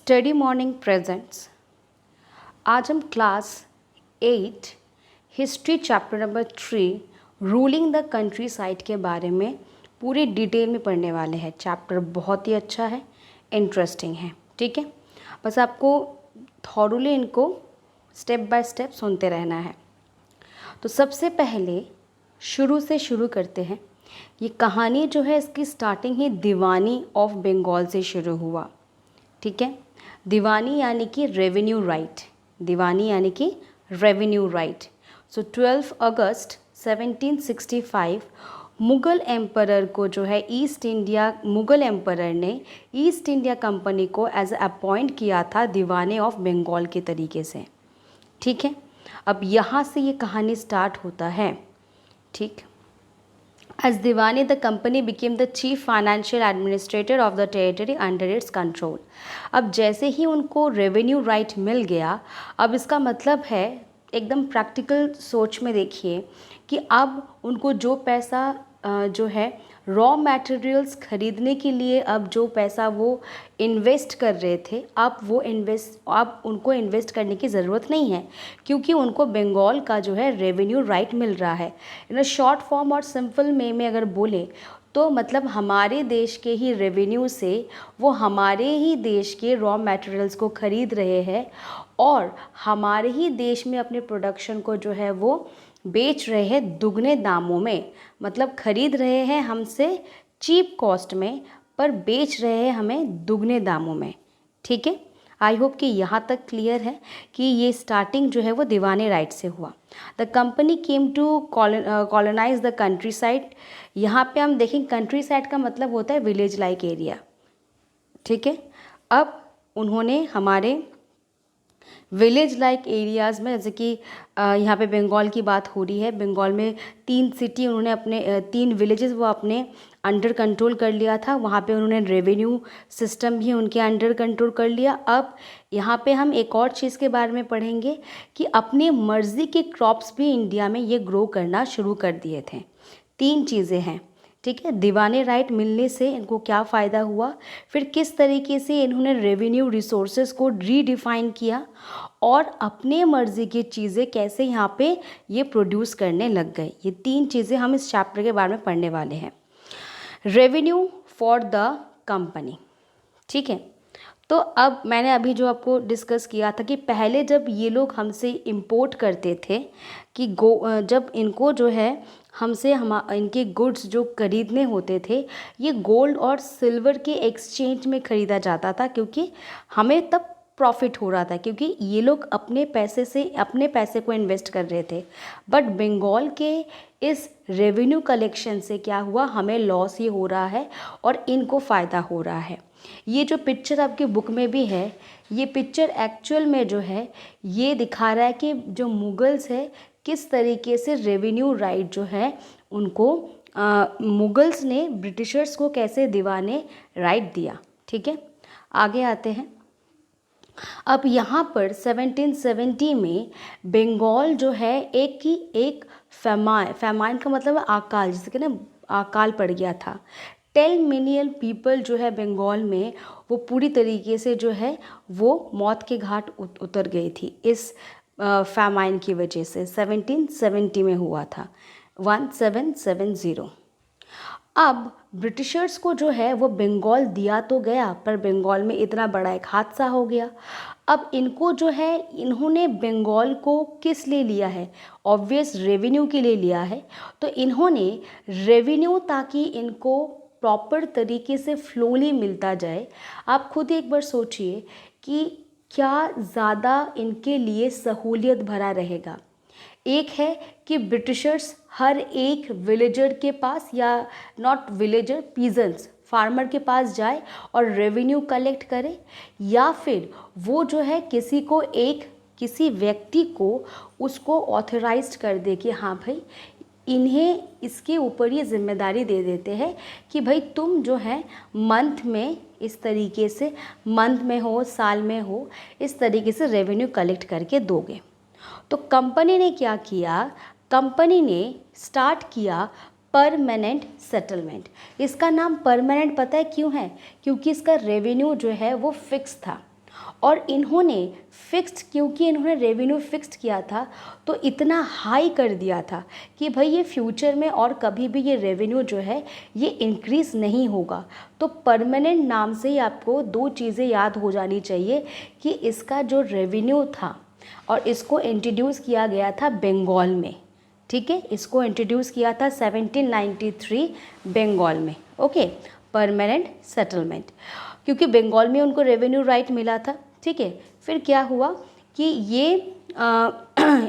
Study morning presents. आज हम class 8 history chapter number 3 ruling the country side के बारे में पूरी डिटेल में पढ़ने वाले हैं। चैप्टर बहुत ही अच्छा है, इंटरेस्टिंग है। ठीक है, बस आपको थॉरली इनको स्टेप बाय स्टेप सुनते रहना है। तो सबसे पहले शुरू से शुरू करते हैं। ये कहानी जो है इसकी स्टार्टिंग ही दीवानी ऑफ बंगाल से शुरू हुआ। ठीक है, दीवानी यानी कि रेवेन्यू राइट, दीवानी यानी कि रेवेन्यू राइट। सो 12 अगस्त 1765 मुग़ल एम्परर को जो है मुग़ल एम्परर ने ईस्ट इंडिया कंपनी को एज अपॉइंट किया था दीवाने ऑफ बंगाल के तरीके से। ठीक है, अब यहाँ से ये कहानी स्टार्ट होता है। ठीक, As Diwani, the company became the chief financial administrator of the territory under its control. अब जैसे ही उनको रेवेन्यू राइट मिल गया, अब इसका मतलब है एकदम प्रैक्टिकल सोच में देखिए कि अब उनको जो पैसा जो है रॉ मटेरियल्स खरीदने के लिए अब जो पैसा वो इन्वेस्ट कर रहे थे, अब उनको इन्वेस्ट करने की ज़रूरत नहीं है, क्योंकि उनको बंगाल का जो है रेवेन्यू राइट मिल रहा है। इन शॉर्ट फॉर्म और सिंपल में अगर बोले तो मतलब हमारे देश के ही रेवेन्यू से वो हमारे ही देश के रॉ मटेरियल्स को खरीद रहे हैं और हमारे ही देश में अपने प्रोडक्शन को जो है वो बेच रहे हैं दुगने दामों में। मतलब खरीद रहे हैं हमसे चीप कॉस्ट में पर बेच रहे हैं हमें दुगने दामों में। ठीक है, आई होप कि यहाँ तक क्लियर है कि ये स्टार्टिंग जो है वो दीवाने राइट से हुआ। The company came to colonize the countryside. यहाँ पे हम देखें कंट्री साइड का मतलब होता है विलेज लाइक एरिया। ठीक है, अब उन्होंने हमारे विलेज लाइक एरियाज़ में, जैसे कि यहाँ पे बंगाल की बात हो रही है, बंगाल में 3 सिटी उन्होंने अपने 3 विलेजेस वो अपने अंडर कंट्रोल कर लिया था। वहाँ पे उन्होंने रेवेन्यू सिस्टम भी उनके अंडर कंट्रोल कर लिया। अब यहाँ पे हम एक और चीज़ के बारे में पढ़ेंगे कि अपनी मर्ज़ी के क्रॉप्स भी इंडिया में ये ग्रो करना शुरू कर दिए थे। 3 चीज़ें हैं। ठीक है, दीवाने राइट मिलने से इनको क्या फ़ायदा हुआ, फिर किस तरीके से इन्होंने रेवेन्यू रिसोर्सेज को रीडिफाइन किया और अपने मर्ज़ी की चीज़ें कैसे यहाँ पे ये प्रोड्यूस करने लग गए। ये 3 चीज़ें हम इस चैप्टर के बारे में पढ़ने वाले हैं। Revenue for the company. ठीक है, तो अब मैंने अभी जो आपको डिस्कस किया था कि पहले जब ये लोग हमसे इंपोर्ट करते थे कि जब इनको जो है हमसे इनके गुड्स जो खरीदने होते थे ये गोल्ड और सिल्वर के एक्सचेंज में ख़रीदा जाता था, क्योंकि हमें तब प्रॉफिट हो रहा था, क्योंकि ये लोग अपने पैसे को इन्वेस्ट कर रहे थे। बट बंगाल के इस रेवेन्यू कलेक्शन से क्या हुआ, हमें लॉस ही हो रहा है और इनको फ़ायदा हो रहा है। ये जो पिक्चर आपकी बुक में भी है, ये पिक्चर एक्चुअल में जो है ये दिखा रहा है कि जो मुगल्स है किस तरीके से रेवेन्यू राइट जो है उनको मुगल्स ने ब्रिटिशर्स को कैसे दीवाने राइट दिया। ठीक है, आगे आते हैं। अब यहाँ पर 1770 में बंगाल जो है एक फैमाइन का मतलब है अकाल, जिसके ना अकाल पड़ गया था। 10 मिलियन पीपल जो है बंगाल में वो पूरी तरीके से जो है वो मौत के घाट उतर गई थी इस फैमाइन की वजह से। 1770 में हुआ था, 1770। अब ब्रिटिशर्स को जो है वो बंगाल दिया तो गया, पर बंगाल में इतना बड़ा एक हादसा हो गया। अब इनको जो है इन्होंने बंगाल को किस लिए लिया है, ऑब्वियस रेवेन्यू के लिए लिया है। तो इन्होंने रेवेन्यू ताकि इनको प्रॉपर तरीके से फ्लोली मिलता जाए। आप खुद एक बार सोचिए कि क्या ज़्यादा इनके लिए सहूलियत भरा रहेगा। एक है कि ब्रिटिशर्स हर एक विलेजर के पास, या नॉट विलेजर, पीजेंट्स, फार्मर के पास जाए और रेवेन्यू कलेक्ट करे, या फिर वो जो है किसी व्यक्ति को उसको ऑथराइज्ड कर दे कि हाँ भाई इन्हें इसके ऊपर ये जिम्मेदारी दे देते हैं कि भाई तुम जो है मंथ में इस तरीके से, मंथ में हो साल में हो, इस तरीके से रेवेन्यू कलेक्ट करके दोगे। तो कंपनी ने क्या किया, कंपनी ने स्टार्ट किया परमानेंट सेटलमेंट। इसका नाम परमानेंट पता है क्यों है, क्योंकि इसका रेवेन्यू जो है वो फिक्स था और इन्होंने फिक्स्ड, क्योंकि इन्होंने रेवेन्यू फिक्स्ड किया था तो इतना हाई कर दिया था कि भाई ये फ्यूचर में और कभी भी ये रेवेन्यू जो है ये इंक्रीज़ नहीं होगा। तो परमानेंट नाम से ही आपको दो चीज़ें याद हो जानी चाहिए कि इसका जो रेवेन्यू था और इसको इंट्रोड्यूस किया गया था बंगाल में, ठीक है, इसको इंट्रोड्यूस किया था 1793 बंगाल में। ओके, परमानेंट सेटलमेंट, क्योंकि बंगाल में उनको रेवेन्यू राइट मिला था। ठीक है, फिर क्या हुआ कि ये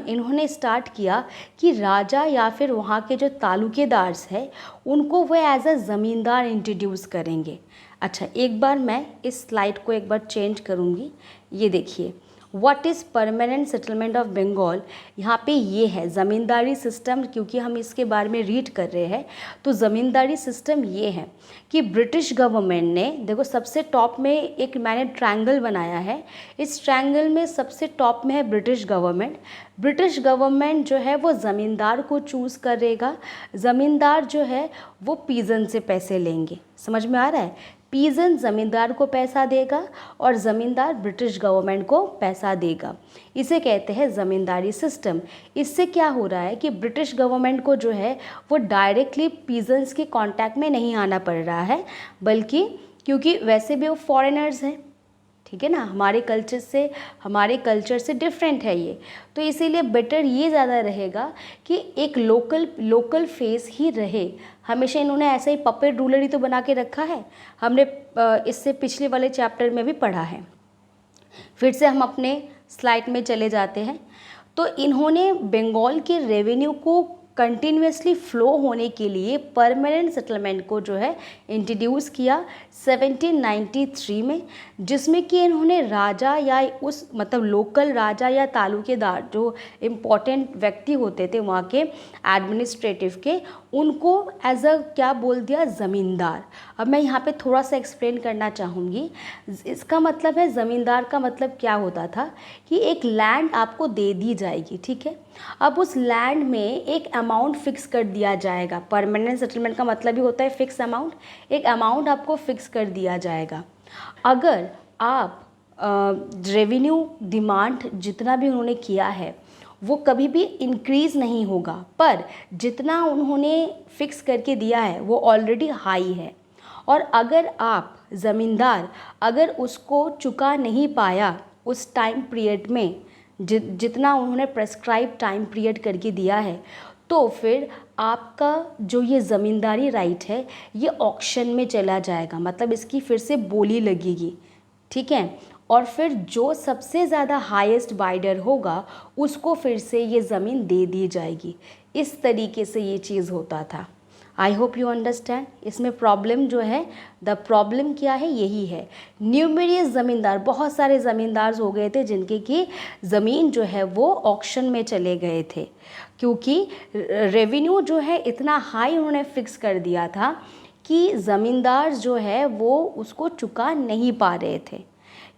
इन्होंने स्टार्ट किया कि राजा या फिर वहाँ के जो तालुकेदार्स हैं उनको वो एज अ ज़मींदार इंट्रोड्यूस करेंगे। अच्छा, एक बार मैं इस स्लाइड को एक बार चेंज करूँगी। ये देखिए, what is permanent settlement of Bengal, यहाँ पे ये है ज़मींदारी सिस्टम, क्योंकि हम इसके बारे में रीड कर रहे हैं। तो ज़मींदारी सिस्टम ये है कि ब्रिटिश गवर्नमेंट ने, देखो सबसे टॉप में एक मैंने ट्रायंगल बनाया है, इस ट्रायंगल में सबसे टॉप में है ब्रिटिश गवर्नमेंट। ब्रिटिश गवर्नमेंट जो है वो ज़मींदार को चूज़ करेगा, ज़मींदार जो है वो पीजन से पैसे लेंगे। समझ में आ रहा है? पीजन ज़मींदार को पैसा देगा और ज़मींदार ब्रिटिश गवर्नमेंट को पैसा देगा। इसे कहते हैं ज़मींदारी सिस्टम। इससे क्या हो रहा है कि ब्रिटिश गवर्नमेंट को जो है वो डायरेक्टली पीजन्स के कांटेक्ट में नहीं आना पड़ रहा है, बल्कि क्योंकि वैसे भी वो फॉरेनर्स हैं, ठीक है ना, हमारे कल्चर से डिफरेंट है ये, तो इसीलिए बेटर ये ज़्यादा रहेगा कि एक लोकल फेस ही रहे। हमेशा इन्होंने ऐसा ही पपेट रूलर ही तो बना के रखा है, हमने इससे पिछले वाले चैप्टर में भी पढ़ा है। फिर से हम अपने स्लाइड में चले जाते हैं। तो इन्होंने बंगाल के रेवेन्यू को कंटिन्यूसली फ्लो होने के लिए परमानेंट सेटलमेंट को जो है इंट्रोड्यूस किया 1793 में, जिसमें कि इन्होंने राजा या उस मतलब लोकल राजा या तालुकेदार जो इम्पोर्टेंट व्यक्ति होते थे वहाँ के एडमिनिस्ट्रेटिव के, उनको एज अ क्या बोल दिया, ज़मींदार। अब मैं यहाँ पे थोड़ा सा एक्सप्लेन करना चाहूँगी। इसका मतलब है, ज़मींदार का मतलब क्या होता था कि एक लैंड आपको दे दी जाएगी, ठीक है, अब उस लैंड में एक अमाउंट फिक्स कर दिया जाएगा। परमानेंट सेटलमेंट का मतलब ही होता है फिक्स अमाउंट, एक अमाउंट आपको फिक्स कर दिया जाएगा। अगर आप रेवेन्यू डिमांड जितना भी उन्होंने किया है वो कभी भी इंक्रीज़ नहीं होगा, पर जितना उन्होंने फिक्स करके दिया है वो ऑलरेडी हाई है। और अगर आप ज़मींदार अगर उसको चुका नहीं पाया उस टाइम पीरियड में, जितना उन्होंने प्रेस्क्राइब टाइम पीरियड करके दिया है, तो फिर आपका जो ये ज़मींदारी राइट है ये ऑक्शन में चला जाएगा, मतलब इसकी फिर से बोली लगेगी, ठीक है, और फिर जो सबसे ज़्यादा हाईएस्ट बाइडर होगा उसको फिर से ये ज़मीन दे दी जाएगी। इस तरीके से ये चीज़ होता था। I hope you understand. इसमें प्रॉब्लम जो है, द प्रॉब्लम क्या है, यही है, न्यूमेरियस ज़मींदार, बहुत सारे ज़मींदार हो गए थे जिनके की ज़मीन जो है वो ऑक्शन में चले गए थे, क्योंकि रेवेन्यू जो है इतना हाई उन्होंने फिक्स कर दिया था कि ज़मींदार जो है वो उसको चुका नहीं पा रहे थे।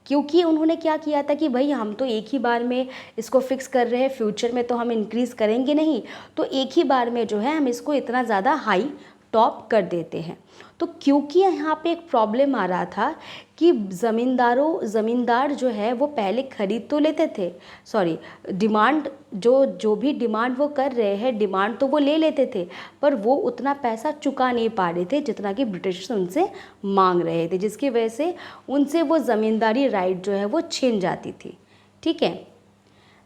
क्योंकि उन्होंने क्या किया था कि भाई हम तो एक ही बार में इसको फिक्स कर रहे हैं, फ्यूचर में तो हम इंक्रीज़ करेंगे नहीं, तो एक ही बार में जो है हम इसको इतना ज़्यादा हाई टॉप कर देते हैं। तो क्योंकि यहाँ पे एक प्रॉब्लम आ रहा था कि ज़मींदार जो है वो पहले ख़रीद तो लेते थे, सॉरी डिमांड जो भी डिमांड वो कर रहे हैं, डिमांड तो वो ले लेते थे, पर वो उतना पैसा चुका नहीं पा रहे थे जितना कि ब्रिटिश उनसे मांग रहे थे, जिसकी वजह से उनसे वो ज़मींदारी राइट जो है वो छीन जाती थी। ठीक है,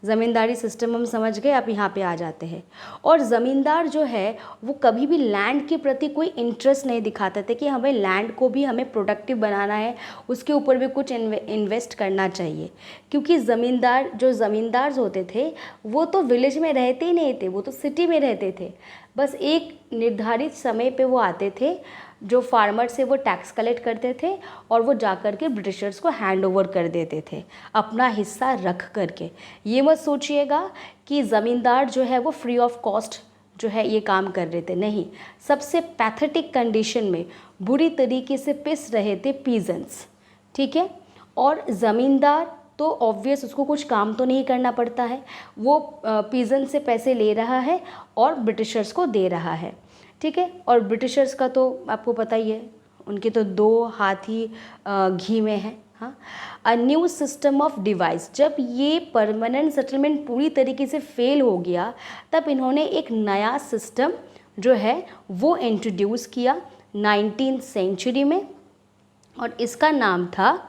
ज़मींदारी सिस्टम हम समझ गए। अब यहाँ पे आ जाते हैं। और ज़मींदार जो है वो कभी भी लैंड के प्रति कोई इंटरेस्ट नहीं दिखाते थे कि हमें लैंड को भी हमें प्रोडक्टिव बनाना है, उसके ऊपर भी कुछ इन्वेस्ट करना चाहिए, क्योंकि ज़मींदार होते थे वो तो विलेज में रहते ही नहीं थे, वो तो सिटी में रहते थे। बस एक निर्धारित समय पे वो आते थे, जो फार्मर से वो टैक्स कलेक्ट करते थे और वो जा कर के ब्रिटिशर्स को हैंड ओवर कर देते थे अपना हिस्सा रख करके। ये मत सोचिएगा कि ज़मींदार जो है वो फ्री ऑफ कॉस्ट जो है ये काम कर रहे थे, नहीं, सबसे पैथेटिक कंडीशन में बुरी तरीके से पिस रहे थे पीजेंट्स। ठीक है, और ज़मींदार तो ऑब्वियस उसको कुछ काम तो नहीं करना पड़ता है, वो पीजेंट से पैसे ले रहा है और ब्रिटिशर्स को दे रहा है। ठीक है, और ब्रिटिशर्स का तो आपको पता ही है, उनके तो दो हाथ ही घी में है, हाँ, a new system of device. जब ये परमानेंट सेटलमेंट पूरी तरीके से फेल हो गया तब इन्होंने एक नया सिस्टम जो है वो इंट्रोड्यूस किया 19th सेंचुरी में, और इसका नाम था,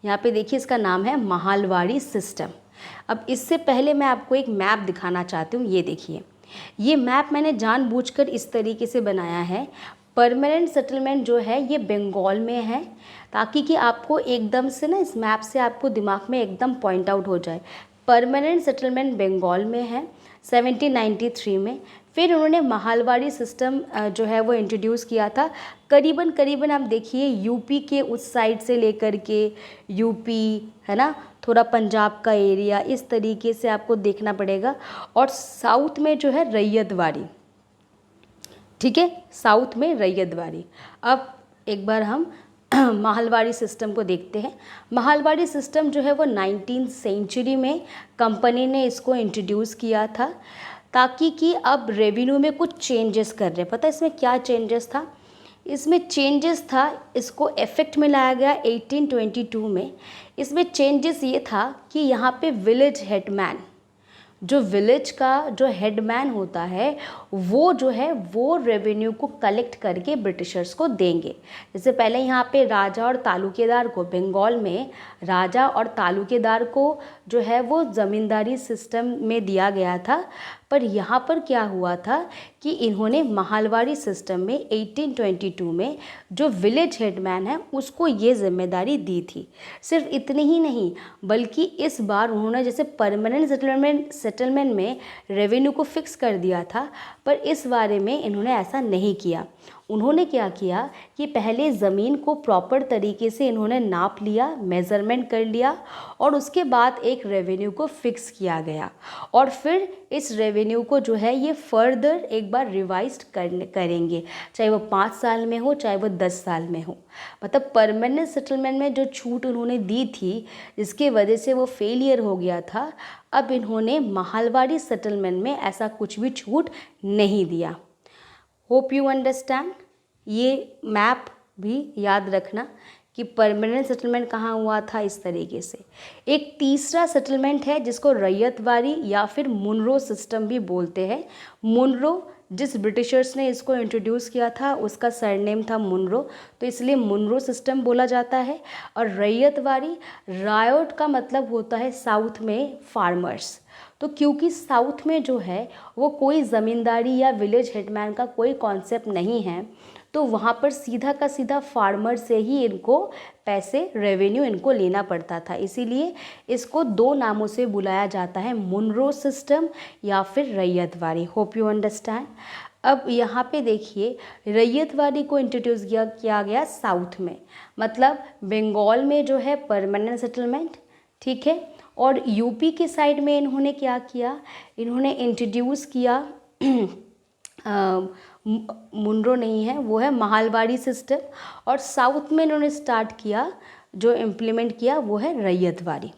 यहाँ पे देखिए इसका नाम है महालवाड़ी सिस्टम। अब इससे पहले मैं आपको एक मैप दिखाना चाहती हूँ। ये देखिए, ये मैप मैंने जानबूझकर इस तरीके से बनाया है। परमानेंट सेटलमेंट जो है ये बंगाल में है, ताकि कि आपको एकदम से ना इस मैप से आपको दिमाग में एकदम पॉइंट आउट हो जाए। परमानेंट सेटलमेंट बंगाल में है 1793 में। फिर उन्होंने महालवाड़ी सिस्टम जो है वो इंट्रोड्यूस किया था। करीबन करीबन आप देखिए यूपी के उस साइड से लेकर के यूपी, है ना, थोड़ा पंजाब का एरिया, इस तरीके से आपको देखना पड़ेगा। और साउथ में जो है रैयतवाड़ी, ठीक है, साउथ में रैयतवाड़ी। अब एक बार हम महालवाड़ी सिस्टम को देखते हैं। महालवाड़ी सिस्टम जो है वो 19th सेंचुरी में कंपनी ने इसको इंट्रोड्यूस किया था, ताकि कि अब रेवेन्यू में कुछ चेंजेस कर रहे हैं। पता है इसमें क्या चेंजेस था? इसमें चेंजेस था, इसको इफेक्ट में लाया गया 1822 में। इसमें चेंजेस ये था कि यहाँ पे विलेज हेडमैन, जो विलेज का जो हेडमैन होता है वो जो है वो रेवेन्यू को कलेक्ट करके ब्रिटिशर्स को देंगे। जैसे पहले यहाँ पे राजा और तालुकेदार को, बंगाल में राजा और तालुकेदार को जो है वो ज़मींदारी सिस्टम में दिया गया था। पर यहाँ पर क्या हुआ था कि इन्होंने महालवाड़ी सिस्टम में 1822 में जो विलेज हेडमैन है उसको ये जिम्मेदारी दी थी। सिर्फ इतनी ही नहीं, बल्कि इस बार उन्होंने जैसे परमानेंट सेटलमेंट में रेवेन्यू को फिक्स कर दिया था, पर इस बारे में इन्होंने ऐसा नहीं किया। उन्होंने क्या किया कि पहले ज़मीन को प्रॉपर तरीके से इन्होंने नाप लिया, मेज़रमेंट कर लिया, और उसके बाद एक रेवेन्यू को फिक्स किया गया। और फिर इस रेवेन्यू को जो है ये फर्दर एक बार रिवाइज्ड करेंगे, चाहे वो 5 साल में हो, चाहे वो 10 साल में हो। मतलब परमानेंट सेटलमेंट में जो छूट उन्होंने दी थी, जिसके वजह से वो फेलियर हो गया था, अब इन्होंने महालवाड़ी सेटलमेंट में ऐसा कुछ भी छूट नहीं दिया। Hope you understand. ये मैप भी याद रखना कि परमानेंट सेटलमेंट कहाँ हुआ था, इस तरीके से। एक तीसरा सेटलमेंट है जिसको रैयतवाड़ी या फिर मुनरो सिस्टम भी बोलते हैं। मुनरो, जिस ब्रिटिशर्स ने इसको इंट्रोड्यूस किया था उसका सरनेम था मुनरो, तो इसलिए मुनरो सिस्टम बोला जाता है। और रैयतवाड़ी, रायोट का मतलब होता है साउथ में फार्मर्स। तो क्योंकि साउथ में जो है वो कोई ज़मींदारी या विलेज हेडमैन का कोई कॉन्सेप्ट नहीं है, तो वहाँ पर सीधा का सीधा फार्मर से ही इनको पैसे, रेवेन्यू इनको लेना पड़ता था। इसीलिए इसको 2 नामों से बुलाया जाता है, मुनरो सिस्टम या फिर रैयतवाड़ी। Hope you understand. अब यहाँ पे देखिए, रैयतवाड़ी को इंट्रोड्यूस किया गया साउथ में, मतलब बंगाल में जो है परमानेंट सेटलमेंट, ठीक है। और यूपी के साइड में इन्होंने क्या किया, इन्होंने इंट्रोड्यूस किया मुनरो नहीं है, वो है महालवाड़ी सिस्टम। और साउथ में इन्होंने स्टार्ट किया, जो इम्प्लीमेंट किया वो है रैयतवाड़ी।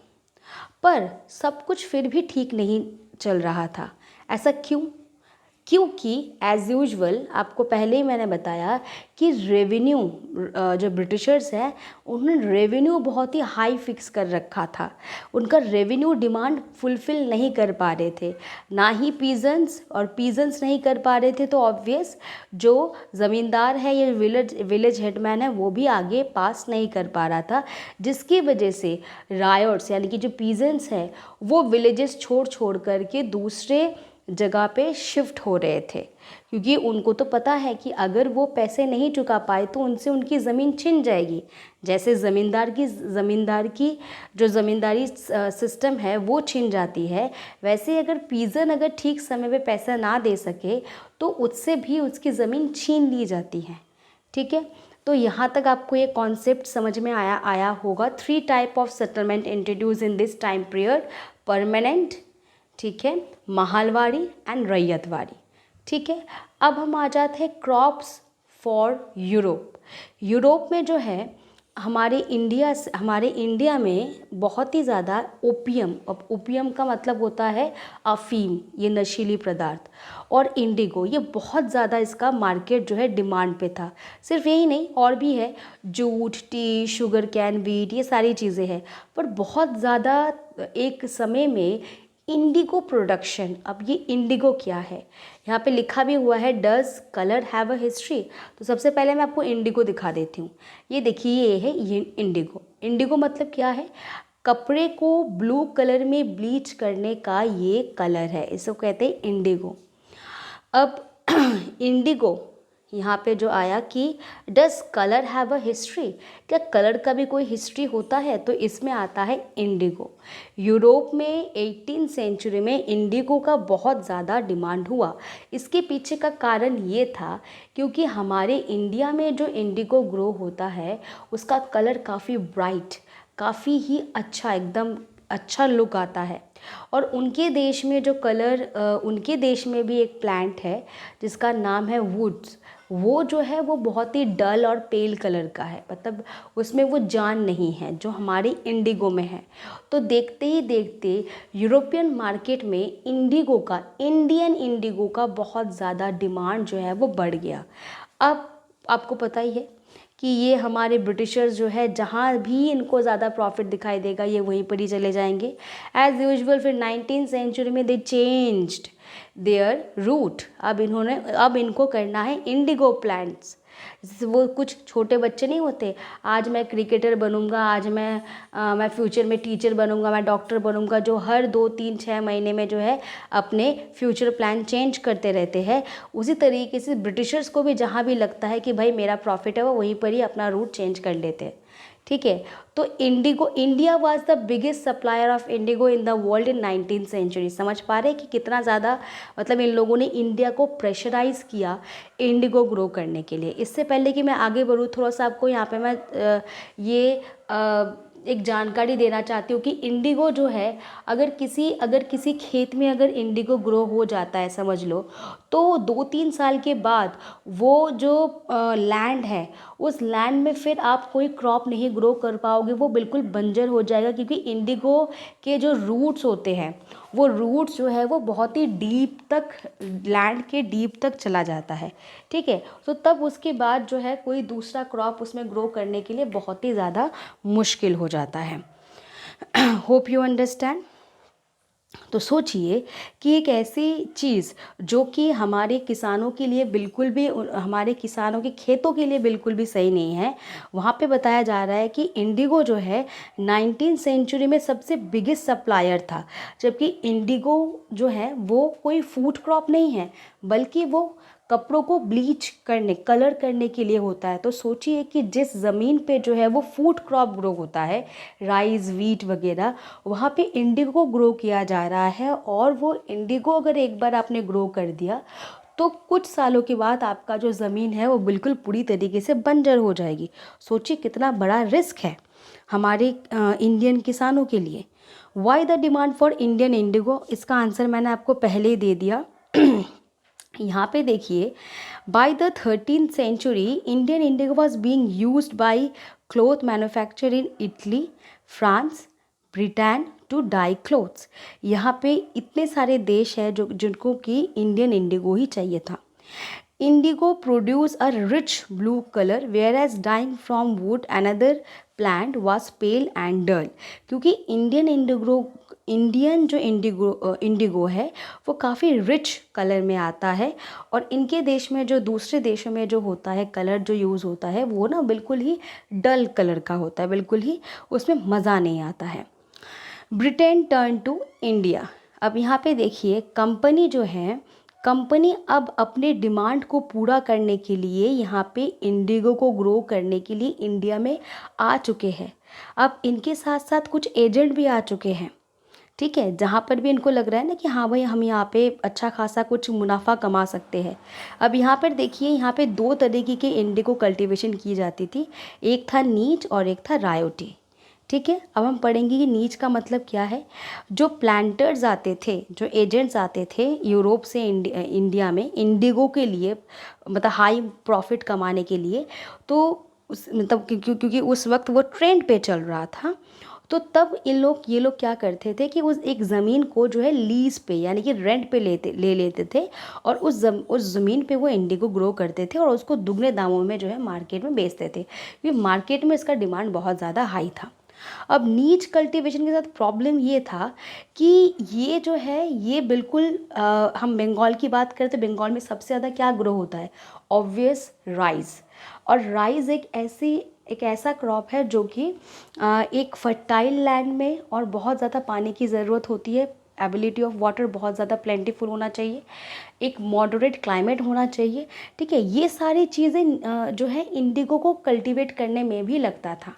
पर सब कुछ फिर भी ठीक नहीं चल रहा था। ऐसा क्यों? क्योंकि एज़ यूजुअल आपको पहले ही मैंने बताया कि रेवेन्यू, जो ब्रिटिशर्स हैं उन्होंने रेवेन्यू बहुत ही हाई फिक्स कर रखा था। उनका रेवेन्यू डिमांड फुलफ़िल नहीं कर पा रहे थे, ना ही पीजेंट्स नहीं कर पा रहे थे। तो ऑब्वियस जो ज़मींदार है या विलेज हेडमैन है वो भी आगे पास नहीं कर पा रहा था, जिसकी वजह से रायोट्स यानी कि जो पीजेंट्स हैं वो विलेजेस छोड़ करके दूसरे जगह पे शिफ्ट हो रहे थे, क्योंकि उनको तो पता है कि अगर वो पैसे नहीं चुका पाए तो उनसे उनकी ज़मीन छिन जाएगी। जैसे ज़मींदारी सिस्टम है वो छिन जाती है, वैसे अगर पीजन अगर ठीक समय पे पैसा ना दे सके तो उससे भी उसकी ज़मीन छीन ली जाती है, ठीक है। तो यहाँ तक आपको ये कॉन्सेप्ट समझ में आया होगा। 3 type of settlement introduce in this time period, permanent, ठीक है, महालवाड़ी एंड रैयतवाड़ी, ठीक है। अब हम आ जाते हैं क्रॉप्स फॉर यूरोप। यूरोप में जो है हमारे इंडिया में बहुत ही ज़्यादा ओपियम, अब ओपियम का मतलब होता है अफीम, ये नशीली पदार्थ, और इंडिगो, ये बहुत ज़्यादा इसका मार्केट जो है डिमांड पे था। सिर्फ यही नहीं, और भी है, jute, T, sugar cane, wheat, ये सारी चीज़ें हैं। पर बहुत ज़्यादा एक समय में इंडिगो प्रोडक्शन, अब ये इंडिगो क्या है, यहाँ पे लिखा भी हुआ है does colour have a history. तो सबसे पहले मैं आपको इंडिगो दिखा देती हूँ। ये देखिए, ये है ये इंडिगो। इंडिगो मतलब क्या है, कपड़े को ब्लू कलर में ब्लीच करने का ये कलर है, इसको कहते हैं इंडिगो। अब इंडिगो यहाँ पे जो आया कि does colour have a history, क्या कलर का भी कोई हिस्ट्री होता है, तो इसमें आता है इंडिगो। यूरोप में 18th सेंचुरी में इंडिगो का बहुत ज़्यादा डिमांड हुआ। इसके पीछे का कारण ये था क्योंकि हमारे इंडिया में जो इंडिगो ग्रो होता है उसका कलर काफ़ी ब्राइट, काफ़ी ही अच्छा, एकदम अच्छा लुक आता है। और उनके देश में जो कलर, उनके देश में भी एक प्लांट है जिसका नाम है वुड्स, वो जो है वो बहुत ही डल और पेल कलर का है, मतलब उसमें वो जान नहीं है जो हमारी इंडिगो में है। तो देखते ही देखते यूरोपियन मार्केट में इंडिगो का, इंडियन इंडिगो का बहुत ज़्यादा डिमांड जो है वो बढ़ गया। अब आपको पता ही है कि ये हमारे ब्रिटिशर्स जो है जहाँ भी इनको ज़्यादा प्रॉफिट दिखाई देगा ये वहीं पर ही चले जाएंगे एज़ यूजुअल। फिर 19th सेंचुरी में दे चेंज्ड देयर रूट, अब इनको करना है इंडिगो प्लांट्स। जैसे वो कुछ छोटे बच्चे नहीं होते, आज मैं क्रिकेटर बनूंगा, आज मैं फ्यूचर में टीचर बनूंगा, मैं डॉक्टर बनूंगा, जो हर 2 3 6 महीने में जो है अपने फ्यूचर प्लान चेंज करते रहते हैं। उसी तरीके से ब्रिटिशर्स को भी जहाँ भी लगता है कि भाई मेरा प्रॉफिट है वो वहीं पर ही अपना रूट चेंज कर लेते हैं। ठीक है, तो indigo, India was the biggest supplier of indigo in the world in 19th century. समझ पा रहे हैं कि कितना ज़्यादा, मतलब इन लोगों ने इंडिया को प्रेशराइज़ किया इंडिगो ग्रो करने के लिए। इससे पहले कि मैं आगे बढ़ूँ, थोड़ा सा आपको यहाँ पे मैं एक जानकारी देना चाहती हूँ कि इंडिगो जो है, अगर किसी खेत में अगर इंडिगो ग्रो हो जाता है, समझ लो, तो 2 3 साल के बाद वो जो लैंड है उस लैंड में फिर आप कोई क्रॉप नहीं ग्रो कर पाओगे, वो बिल्कुल बंजर हो जाएगा, क्योंकि इंडिगो के जो रूट्स होते हैं वो रूट्स जो है वो बहुत ही डीप तक, लैंड के डीप तक चला जाता है। ठीक है, तो तब उसके बाद जो है कोई दूसरा क्रॉप उसमें ग्रो करने के लिए बहुत ही ज़्यादा मुश्किल हो जाता है। Hope you understand. तो सोचिए कि एक ऐसी चीज़ जो कि हमारे किसानों के लिए बिल्कुल भी, हमारे किसानों के खेतों के लिए बिल्कुल भी सही नहीं है, वहाँ पे बताया जा रहा है कि इंडिगो जो है 19th सेंचुरी में सबसे बिगेस्ट सप्लायर था। जबकि इंडिगो जो है वो कोई फूड क्रॉप नहीं है, बल्कि वो कपड़ों को ब्लीच करने, कलर करने के लिए होता है। तो सोचिए कि जिस ज़मीन पे जो है वो फूड क्रॉप ग्रो होता है, राइस, वीट वगैरह, वहाँ पे इंडिगो ग्रो किया जा रहा है। और वो इंडिगो अगर एक बार आपने ग्रो कर दिया तो कुछ सालों के बाद आपका जो ज़मीन है वो बिल्कुल पूरी तरीके से बंजर हो जाएगी। सोचिए कितना बड़ा रिस्क है हमारे इंडियन किसानों के लिए। Why the demand for Indian indigo, इसका आंसर मैंने आपको पहले ही दे दिया। यहाँ पे देखिए, by the 13th century Indian indigo was being used by cloth manufacture in Italy, France, Britain to dye clothes. यहाँ पे इतने सारे देश हैं जो जिनको कि इंडियन इंडिगो ही चाहिए था। Indigo produce a rich blue colour whereas dyeing from wood another plant was pale and dull. क्योंकि इंडियन जो इंडिगो है वो काफ़ी रिच कलर में आता है, और इनके देश में, जो दूसरे देशों में जो होता है कलर जो यूज़ होता है वो ना बिल्कुल ही डल कलर का होता है, बिल्कुल ही उसमें मज़ा नहीं आता है। Britain turn to India. अब यहाँ पे देखिए, कंपनी अब अपने डिमांड को पूरा करने के लिए यहाँ पे इंडिगो को ग्रो करने के लिए इंडिया में आ चुके हैं। अब इनके साथ साथ कुछ एजेंट भी आ चुके हैं। ठीक है, जहाँ पर भी इनको लग रहा है ना कि हाँ भाई हम यहाँ पे अच्छा खासा कुछ मुनाफा कमा सकते हैं। अब यहाँ पर देखिए, यहाँ पे 2 तरीके के इंडिगो कल्टीवेशन की जाती थी, एक था नीच और एक था रायोटी। ठीक है, अब हम पढ़ेंगे कि नीच का मतलब क्या है। जो प्लांटर्स आते थे, जो एजेंट्स आते थे यूरोप से इंडिया में इंडिगो के लिए, मतलब हाई प्रॉफिट कमाने के लिए, तो उस मतलब क्योंकि उस वक्त वो ट्रेंड पे चल रहा था। तो तब ये लोग क्या करते थे कि उस एक ज़मीन को जो है लीज़ पे यानी कि रेंट पे ले लेते थे, और उस ज़मीन पे वो इंडिगो ग्रो करते थे और उसको दुगने दामों में जो है मार्केट में बेचते थे, क्योंकि मार्केट में इसका डिमांड बहुत ज़्यादा हाई था। अब नीच कल्टीवेशन के साथ प्रॉब्लम ये था कि ये जो है ये बिल्कुल हम बंगाल की बात करें तो बंगाल में सबसे ज़्यादा क्या ग्रो होता है, ऑब्वियस राइस। और राइस एक ऐसा क्रॉप है जो कि एक फर्टाइल लैंड में और बहुत ज़्यादा पानी की ज़रूरत होती है, एबिलिटी ऑफ वाटर बहुत ज़्यादा प्लेंटीफुल होना चाहिए, एक मॉडरेट क्लाइमेट होना चाहिए। ठीक है, ये सारी चीज़ें जो है इंडिगो को कल्टीवेट करने में भी लगता था।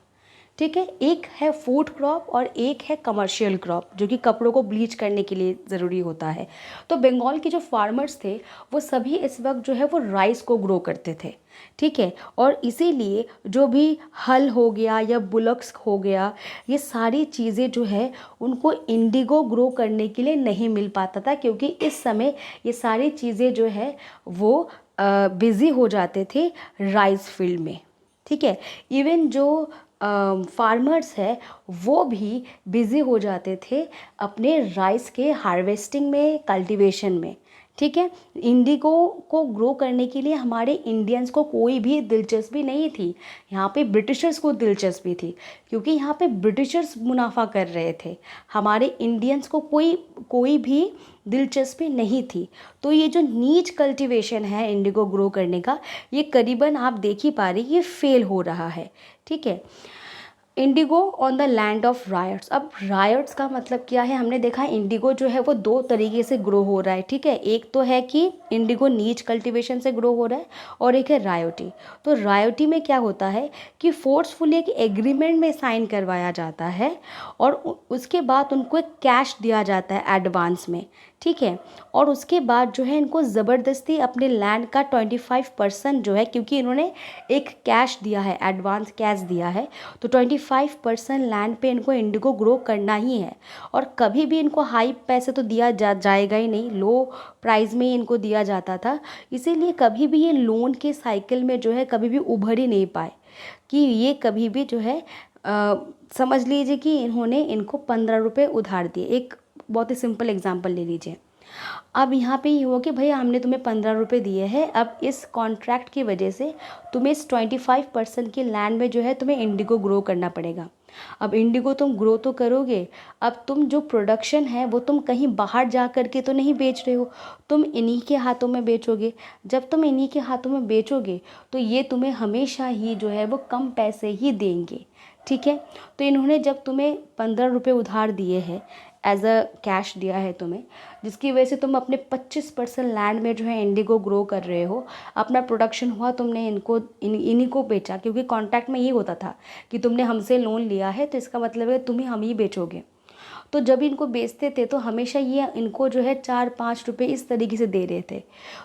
ठीक है, एक है फूड क्रॉप और एक है कमर्शियल क्रॉप जो कि कपड़ों को ब्लीच करने के लिए ज़रूरी होता है। तो बंगाल के जो फार्मर्स थे वो सभी इस वक्त जो है वो राइस को ग्रो करते थे। ठीक है, और इसीलिए जो भी हल हो गया या बुलक्स हो गया, ये सारी चीज़ें जो है उनको इंडिगो ग्रो करने के लिए नहीं मिल पाता था, क्योंकि इस समय ये सारी चीज़ें जो है वो बिज़ी हो जाते थे राइस फील्ड में। ठीक है, इवन जो फार्मर्स है वो भी बिज़ी हो जाते थे अपने राइस के हार्वेस्टिंग में, कल्टीवेशन में। ठीक है, इंडिगो को ग्रो करने के लिए हमारे इंडियंस को कोई भी दिलचस्पी नहीं थी, यहाँ पे ब्रिटिशर्स को दिलचस्पी थी, क्योंकि यहाँ पे ब्रिटिशर्स मुनाफा कर रहे थे, हमारे इंडियंस को कोई भी दिलचस्पी नहीं थी। तो ये जो नीच कल्टीवेशन है इंडिगो ग्रो करने का, ये करीबन आप देख ही पा रही ये फेल हो रहा है। ठीक है, indigo on the land of ryots. अब रायट्स का मतलब क्या है, हमने देखा इंडिगो जो है वो दो तरीके से ग्रो हो रहा है। ठीक है, एक तो है कि इंडिगो नीच कल्टीवेशन से ग्रो हो रहा है और एक है रायोटी। तो रायोटी में क्या होता है कि फोर्सफुली एक एग्रीमेंट में साइन करवाया जाता है और उसके बाद उनको एक कैश दिया जाता है एडवांस में। ठीक है, और उसके बाद जो है इनको ज़बरदस्ती अपने लैंड का 25% जो है, क्योंकि इन्होंने एक कैश दिया है, एडवांस कैश दिया है, तो 25% लैंड पे इनको इंडिगो ग्रो करना ही है। और कभी भी इनको हाई पैसे तो दिया जाएगा ही नहीं, लो प्राइस में ही इनको दिया जाता था। इसीलिए कभी भी ये लोन के साइकिल में जो है कभी भी उभर ही नहीं पाए, कि ये कभी भी जो है समझ लीजिए कि इन्होंने इनको 15 रुपये उधार दिए। एक बहुत ही सिंपल एग्जांपल ले लीजिए। अब यहाँ पे ये हुआ कि भैया हमने तुम्हें 15 रुपये दिए हैं, अब इस कॉन्ट्रैक्ट की वजह से तुम्हें इस 25% के लैंड में जो है तुम्हें इंडिगो ग्रो करना पड़ेगा। अब इंडिगो तुम ग्रो तो करोगे, अब तुम जो प्रोडक्शन है वो तुम कहीं बाहर जा कर के तो नहीं बेच रहे हो, तुम इन्हीं के हाथों में बेचोगे। जब तुम इन्हीं के हाथों में बेचोगे तो ये तुम्हें हमेशा ही जो है वो कम पैसे ही देंगे। ठीक है, तो इन्होंने जब तुम्हें 15 रुपये उधार दिए हैं, एज अ कैश दिया है तुम्हें, जिसकी वजह से तुम अपने 25% लैंड में जो है इंडिगो ग्रो कर रहे हो, अपना प्रोडक्शन हुआ, तुमने इन्हीं को बेचा, क्योंकि कॉन्ट्रैक्ट में ये होता था कि तुमने हमसे लोन लिया है तो इसका मतलब है तुम ही हम ही बेचोगे। तो जब इनको बेचते थे तो हमेशा ये इनको जो है 4-5 रुपये इस तरीके से दे रहे थे।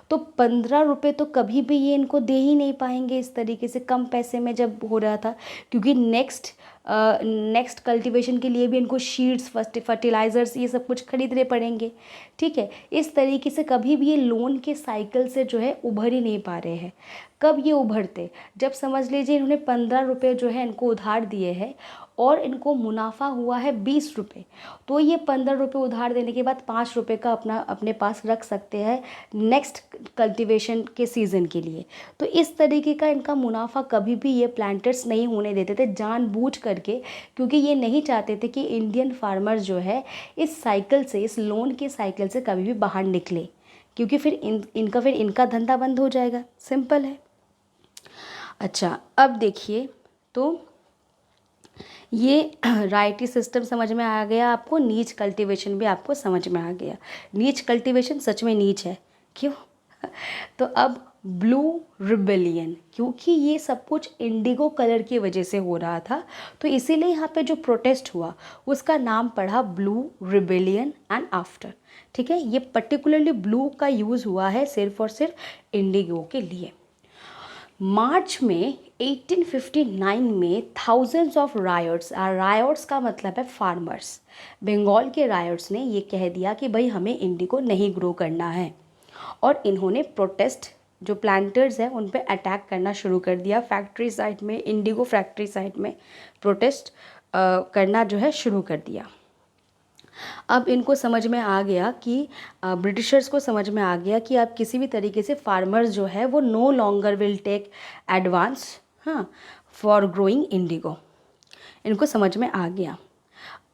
तो 15 रुपये तो कभी भी ये इनको दे ही नहीं पाएंगे इस तरीके से कम पैसे में जब हो रहा था, क्योंकि नेक्स्ट कल्टीवेशन के लिए भी इनको शीड्स, फर्टिलाइज़र्स, ये सब कुछ खरीदने पड़ेंगे। ठीक है, इस तरीके से कभी भी ये लोन के साइकिल से जो है उभर ही नहीं पा रहे हैं। कब ये उभरते, जब समझ लीजिए इन्होंने 15 रुपये जो है इनको उधार दिए हैं और इनको मुनाफा हुआ है 20 रुपये, तो ये 15 रुपये उधार देने के बाद 5 रुपये का अपने पास रख सकते हैं नेक्स्ट कल्टीवेशन के सीज़न के लिए। तो इस तरीके का इनका मुनाफा कभी भी ये प्लांटर्स नहीं होने देते थे जानबूझ करके, क्योंकि ये नहीं चाहते थे कि इंडियन फार्मर्स जो है इस साइकिल से, इस लोन के साइकिल से कभी भी बाहर निकले, क्योंकि फिर इनका धंधा बंद हो जाएगा। सिंपल है। अच्छा, अब देखिए, तो ये राइटी सिस्टम समझ में आ गया आपको, नीच कल्टीवेशन भी आपको समझ में आ गया। नीच कल्टीवेशन सच में नीच है, क्यों? तो अब ब्लू रिबेलियन, क्योंकि ये सब कुछ इंडिगो कलर की वजह से हो रहा था, तो इसीलिए यहाँ पे जो प्रोटेस्ट हुआ उसका नाम पड़ा ब्लू रिबेलियन एंड आफ्टर। ठीक है, ये पर्टिकुलरली ब्लू का यूज़ हुआ है सिर्फ और सिर्फ इंडिगो के लिए। मार्च में 1859 में थाउजेंड्स ऑफ रायट्स का मतलब है फार्मर्स, बंगाल के रायट्स ने ये कह दिया कि भाई हमें इंडिगो नहीं ग्रो करना है, और इन्होंने प्रोटेस्ट जो प्लांटर्स हैं उन पे अटैक करना शुरू कर दिया। फैक्ट्री साइट में, इंडिगो फैक्ट्री साइट में प्रोटेस्ट करना जो है शुरू कर दिया। अब इनको समझ में आ गया कि ब्रिटिशर्स को समझ में आ गया कि अब किसी भी तरीके से फार्मर्स जो है वो no longer will take advance for growing indigo. इनको समझ में आ गया।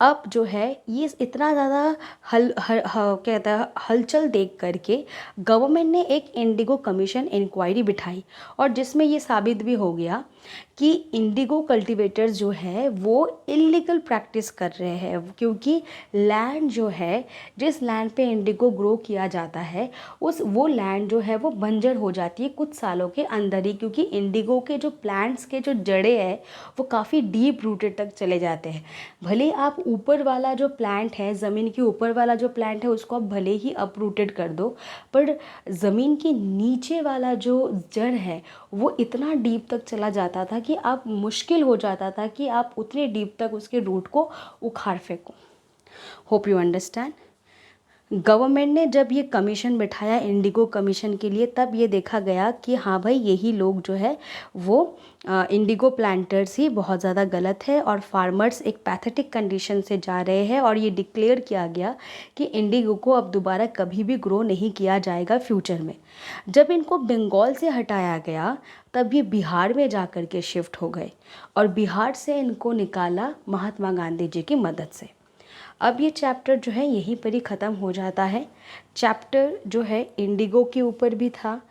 अब जो है ये इतना ज़्यादा कहता है हलचल देख करके गवर्नमेंट ने एक इंडिगो कमीशन इंक्वायरी बिठाई, और जिसमें ये साबित भी हो गया कि इंडिगो कल्टीवेटर्स जो है वो इलीगल प्रैक्टिस कर रहे हैं, क्योंकि लैंड जो है, जिस लैंड पे इंडिगो ग्रो किया जाता है वो लैंड जो है वो बंजर हो जाती है कुछ सालों के अंदर ही, क्योंकि इंडिगो के जो प्लांट्स के जो जड़ें हैं वो काफ़ी डीप रूटेड तक चले जाते हैं। भले आप ऊपर वाला जो प्लांट है, ज़मीन के ऊपर वाला जो प्लांट है उसको आप भले ही अपरूटेड कर दो, पर ज़मीन के नीचे वाला जो जड़ है वो इतना डीप तक चला जाता था कि आप मुश्किल हो जाता था कि आप उतने डीप तक उसके रूट को उखाड़ फेंको। Hope you understand. गवर्नमेंट ने जब ये कमीशन बिठाया इंडिगो कमीशन के लिए, तब ये देखा गया कि हाँ भाई यही लोग जो है वो इंडिगो प्लांटर्स ही बहुत ज़्यादा गलत है और फार्मर्स एक पैथेटिक कंडीशन से जा रहे हैं, और ये डिक्लेयर किया गया कि इंडिगो को अब दोबारा कभी भी ग्रो नहीं किया जाएगा फ्यूचर में। जब इनको बंगाल से हटाया गया तब ये बिहार में जा कर के शिफ्ट हो गए, और बिहार से इनको निकाला महात्मा गांधी जी की मदद से। अब ये चैप्टर जो है यहीं पर ही ख़त्म हो जाता है। चैप्टर जो है इंडिगो के ऊपर भी था,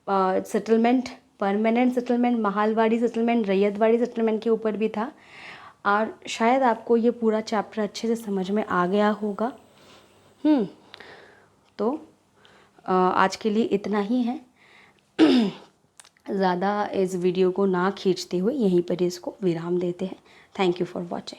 settlement, permanent settlement, Mahalwari settlement, ryotwari settlement के ऊपर भी था, और शायद आपको ये पूरा चैप्टर अच्छे से समझ में आ गया होगा। तो आज के लिए इतना ही है। ज़्यादा इस वीडियो को ना खींचते हुए यहीं पर इसको विराम देते हैं। Thank you for watching.